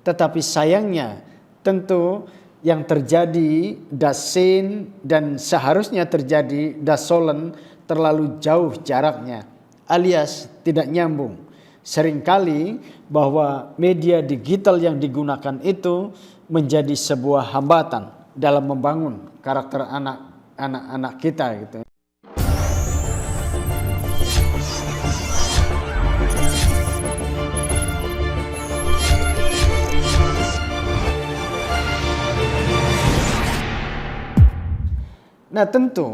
Tetapi sayangnya tentu yang terjadi dasin dan seharusnya terjadi dasolen terlalu jauh jaraknya, alias tidak nyambung. Seringkali bahwa media digital yang digunakan itu menjadi sebuah hambatan dalam membangun karakter anak-anak kita gitu. Nah, tentu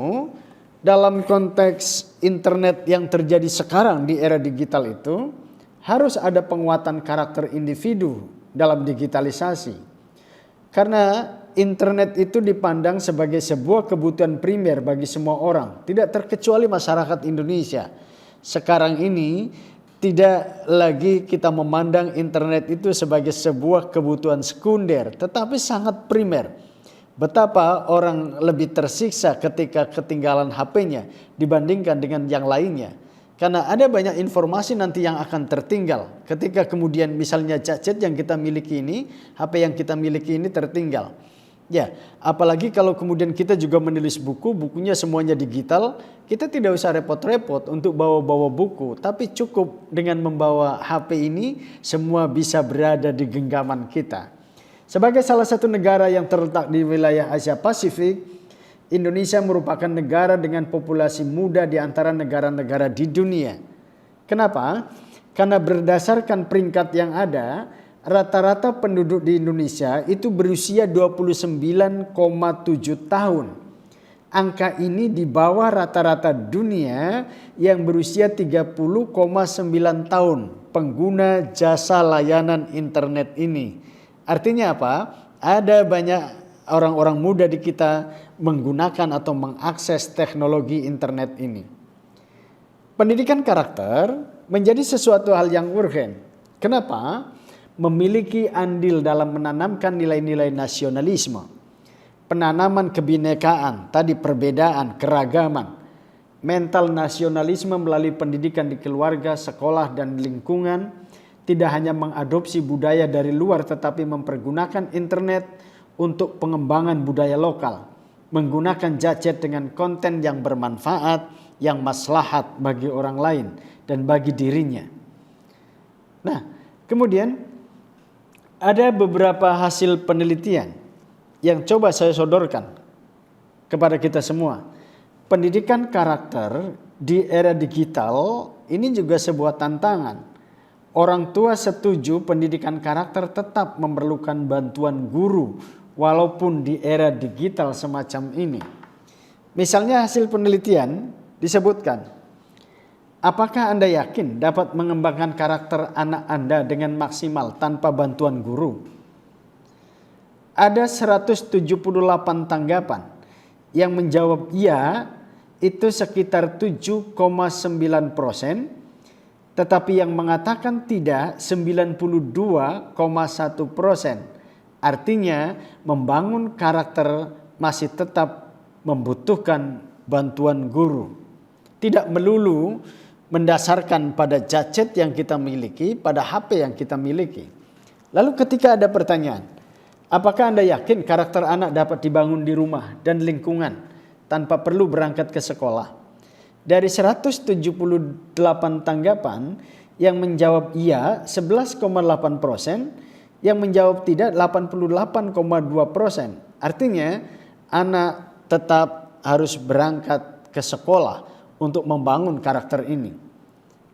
dalam konteks internet yang terjadi sekarang di era digital itu harus ada penguatan karakter individu dalam digitalisasi. Karena internet itu dipandang sebagai sebuah kebutuhan primer bagi semua orang, tidak terkecuali masyarakat Indonesia. Sekarang ini tidak lagi kita memandang internet itu sebagai sebuah kebutuhan sekunder, tetapi sangat primer. Betapa orang lebih tersiksa ketika ketinggalan HP-nya dibandingkan dengan yang lainnya. Karena ada banyak informasi nanti yang akan tertinggal. Ketika kemudian misalnya gadget yang kita miliki ini, HP yang kita miliki ini tertinggal. Ya, apalagi kalau kemudian kita juga menulis buku, bukunya semuanya digital, kita tidak usah repot-repot untuk bawa-bawa buku. Tapi cukup dengan membawa HP ini, semua bisa berada di genggaman kita. Sebagai salah satu negara yang terletak di wilayah Asia Pasifik, Indonesia merupakan negara dengan populasi muda di antara negara-negara di dunia. Kenapa? Karena berdasarkan peringkat yang ada, rata-rata penduduk di Indonesia itu berusia 29,7 tahun. Angka ini di bawah rata-rata dunia yang berusia 30,9 tahun pengguna jasa layanan internet ini. Artinya apa? Ada banyak orang-orang muda di kita menggunakan atau mengakses teknologi internet ini. Pendidikan karakter menjadi sesuatu hal yang urgen. Kenapa? Memiliki andil dalam menanamkan nilai-nilai nasionalisme, penanaman kebinekaan, tadi perbedaan, keragaman, mental nasionalisme melalui pendidikan di keluarga, sekolah, dan lingkungan. Tidak hanya mengadopsi budaya dari luar tetapi mempergunakan internet untuk pengembangan budaya lokal. Menggunakan gadget dengan konten yang bermanfaat, yang maslahat bagi orang lain dan bagi dirinya. Nah, kemudian ada beberapa hasil penelitian yang coba saya sodorkan kepada kita semua. Pendidikan karakter di era digital ini juga sebuah tantangan. Orang tua setuju pendidikan karakter tetap memerlukan bantuan guru walaupun di era digital semacam ini. Misalnya hasil penelitian disebutkan, apakah Anda yakin dapat mengembangkan karakter anak Anda dengan maksimal tanpa bantuan guru? Ada 178 tanggapan yang menjawab iya itu sekitar 7,9%. Tetapi yang mengatakan tidak 92,1%. Artinya membangun karakter masih tetap membutuhkan bantuan guru. Tidak melulu mendasarkan pada gadget yang kita miliki, pada HP yang kita miliki. Lalu ketika ada pertanyaan, apakah Anda yakin karakter anak dapat dibangun di rumah dan lingkungan tanpa perlu berangkat ke sekolah? Dari 178 tanggapan yang menjawab iya 11,8%, yang menjawab tidak 88,2%. Artinya anak tetap harus berangkat ke sekolah untuk membangun karakter ini.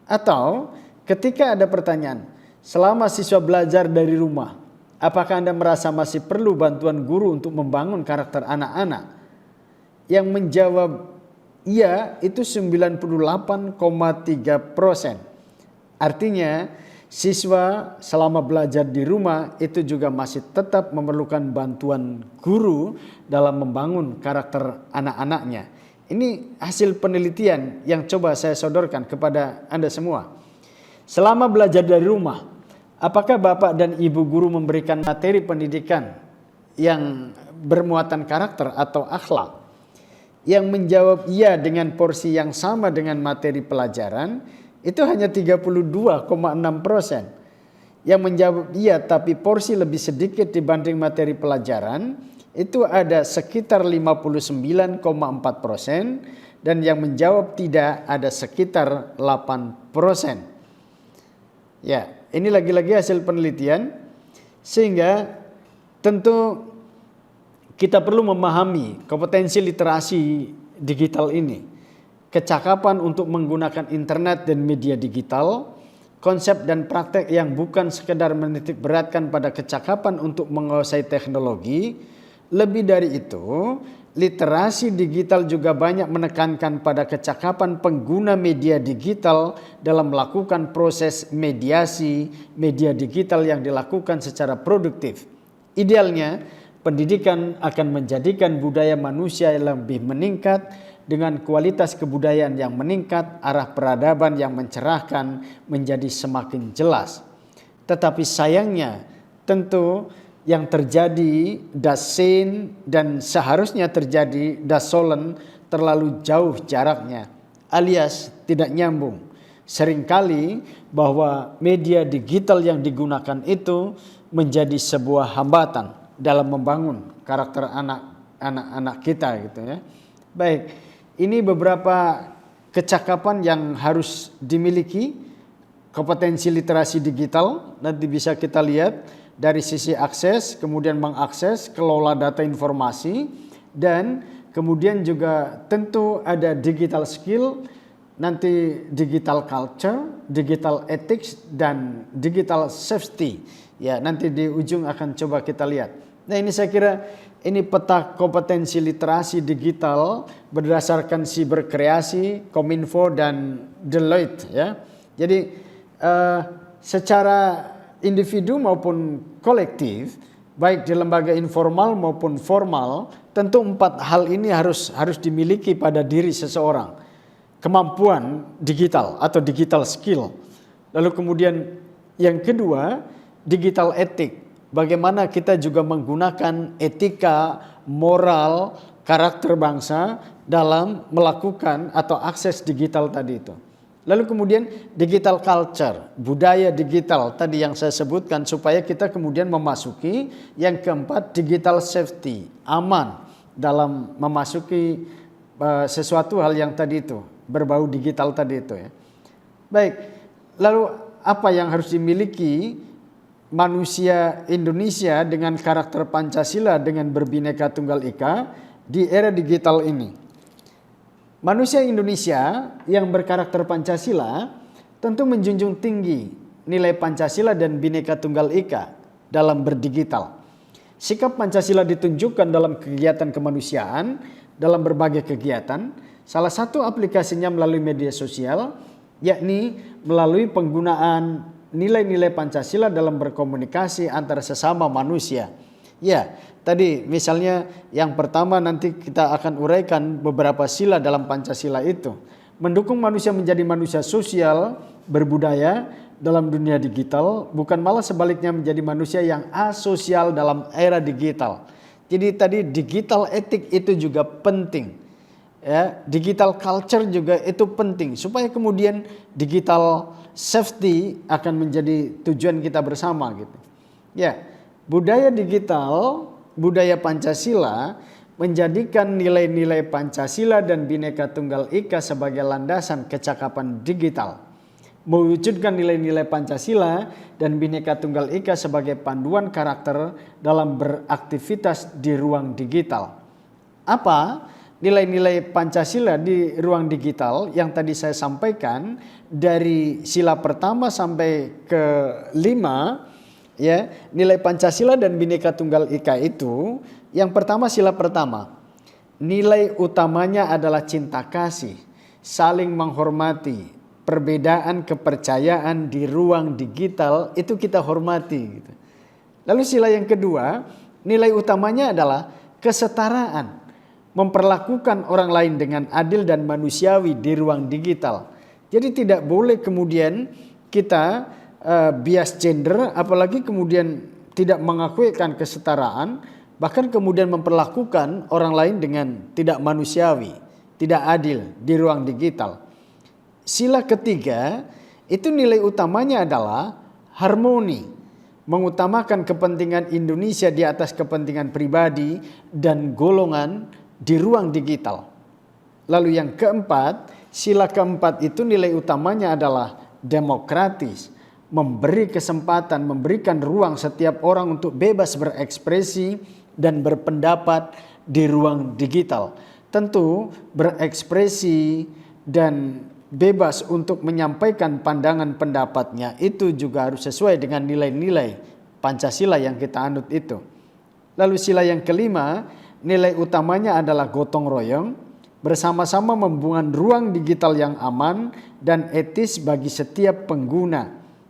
Atau ketika ada pertanyaan, selama siswa belajar dari rumah, apakah Anda merasa masih perlu bantuan guru untuk membangun karakter anak-anak? Yang menjawab iya itu 98,3%. Artinya siswa selama belajar di rumah itu juga masih tetap memerlukan bantuan guru dalam membangun karakter anak-anaknya. Ini hasil penelitian yang coba saya sodorkan kepada Anda semua. Selama belajar dari rumah, apakah Bapak dan Ibu guru memberikan materi pendidikan yang bermuatan karakter atau akhlak? Yang menjawab iya dengan porsi yang sama dengan materi pelajaran itu hanya 32,6%. Yang menjawab iya tapi porsi lebih sedikit dibanding materi pelajaran itu ada sekitar 59,4%, dan yang menjawab tidak ada sekitar 8%. Ya, ini lagi-lagi hasil penelitian, sehingga tentu kita perlu memahami kompetensi literasi digital ini, kecakapan untuk menggunakan internet dan media digital, konsep dan praktek yang bukan sekedar menitik beratkan pada kecakapan untuk menguasai teknologi. Lebih dari itu, literasi digital juga banyak menekankan pada kecakapan pengguna media digital dalam melakukan proses mediasi media digital yang dilakukan secara produktif. Idealnya, pendidikan akan menjadikan budaya manusia yang lebih meningkat dengan kualitas kebudayaan yang meningkat, arah peradaban yang mencerahkan menjadi semakin jelas. Tetapi sayangnya tentu yang terjadi das sein dan seharusnya terjadi das sollen terlalu jauh jaraknya, alias tidak nyambung. Seringkali bahwa media digital yang digunakan itu menjadi sebuah hambatan dalam membangun karakter anak-anak kita gitu ya. Baik, ini beberapa kecakapan yang harus dimiliki, kompetensi literasi digital. Nanti bisa kita lihat dari sisi akses, kemudian mengakses, kelola data informasi, dan kemudian juga tentu ada digital skill, nanti digital culture, digital ethics, dan digital safety. Ya, nanti di ujung akan coba kita lihat. Nah, ini saya kira ini peta kompetensi literasi digital berdasarkan Siberkreasi, Kominfo, dan Deloitte. Ya, jadi secara individu maupun kolektif, baik di lembaga informal maupun formal, tentu 4 hal ini harus dimiliki pada diri seseorang. Kemampuan digital atau digital skill. Lalu kemudian yang kedua, digital etik. Bagaimana kita juga menggunakan etika, moral, karakter bangsa dalam melakukan atau akses digital tadi itu. Lalu kemudian digital culture, budaya digital tadi yang saya sebutkan, supaya kita kemudian memasuki yang keempat, digital safety, aman dalam memasuki sesuatu hal yang tadi itu, berbau digital tadi itu ya. Baik, lalu apa yang harus dimiliki manusia Indonesia dengan karakter Pancasila dengan berbineka tunggal ika di era digital ini? Manusia Indonesia yang berkarakter Pancasila tentu menjunjung tinggi nilai Pancasila dan Bhinneka Tunggal Ika dalam berdigital. Sikap Pancasila ditunjukkan dalam kegiatan kemanusiaan, dalam berbagai kegiatan. Salah satu aplikasinya melalui media sosial, yakni melalui penggunaan nilai-nilai Pancasila dalam berkomunikasi antara sesama manusia. Ya, tadi misalnya yang pertama nanti kita akan uraikan beberapa sila dalam Pancasila itu. Mendukung manusia menjadi manusia sosial, berbudaya dalam dunia digital, bukan malah sebaliknya menjadi manusia yang asosial dalam era digital. Jadi tadi digital etik itu juga penting. Ya, digital culture juga itu penting supaya kemudian digital safety akan menjadi tujuan kita bersama gitu. Ya. Budaya digital, budaya Pancasila menjadikan nilai-nilai Pancasila dan Bhinneka Tunggal Ika sebagai landasan kecakapan digital. Mewujudkan nilai-nilai Pancasila dan Bhinneka Tunggal Ika sebagai panduan karakter dalam beraktivitas di ruang digital. Apa nilai-nilai Pancasila di ruang digital yang tadi saya sampaikan dari sila pertama sampai ke 5? Ya, nilai Pancasila dan Bhinneka Tunggal Ika itu, yang pertama sila pertama, nilai utamanya adalah cinta kasih, saling menghormati, perbedaan kepercayaan di ruang digital itu kita hormati. Gitu. Lalu sila yang kedua, nilai utamanya adalah kesetaraan, memperlakukan orang lain dengan adil dan manusiawi di ruang digital. Jadi tidak boleh kemudian kita bias gender, apalagi kemudian tidak mengakuikan kesetaraan, bahkan kemudian memperlakukan orang lain dengan tidak manusiawi, tidak adil di ruang digital. Sila ketiga itu nilai utamanya adalah harmoni, mengutamakan kepentingan Indonesia di atas kepentingan pribadi dan golongan di ruang digital. Lalu yang keempat, sila keempat itu nilai utamanya adalah demokratis, memberi kesempatan, memberikan ruang setiap orang untuk bebas berekspresi dan berpendapat di ruang digital. Tentu berekspresi dan bebas untuk menyampaikan pandangan pendapatnya itu juga harus sesuai dengan nilai-nilai Pancasila yang kita anut itu. Lalu sila yang kelima, nilai utamanya adalah gotong royong, bersama-sama membangun ruang digital yang aman dan etis bagi setiap pengguna.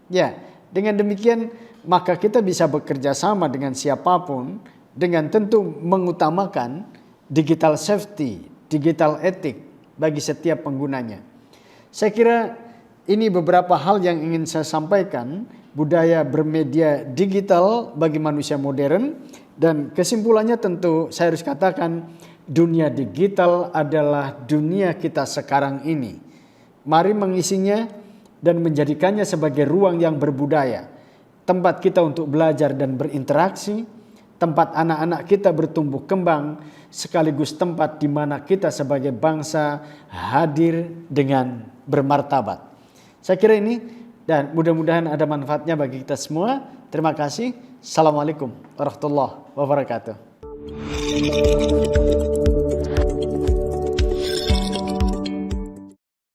Ya, dengan demikian maka kita bisa bekerja sama dengan siapapun dengan tentu mengutamakan digital safety, digital etik bagi setiap penggunanya. Saya kira ini beberapa hal yang ingin saya sampaikan, budaya bermedia digital bagi manusia modern, dan kesimpulannya tentu saya harus katakan dunia digital adalah dunia kita sekarang ini. Mari mengisinya dan menjadikannya sebagai ruang yang berbudaya, tempat kita untuk belajar dan berinteraksi, tempat anak-anak kita bertumbuh kembang, sekaligus tempat di mana kita sebagai bangsa hadir dengan bermartabat. Saya kira ini dan mudah-mudahan ada manfaatnya bagi kita semua. Terima kasih. Assalamualaikum warahmatullahi wabarakatuh.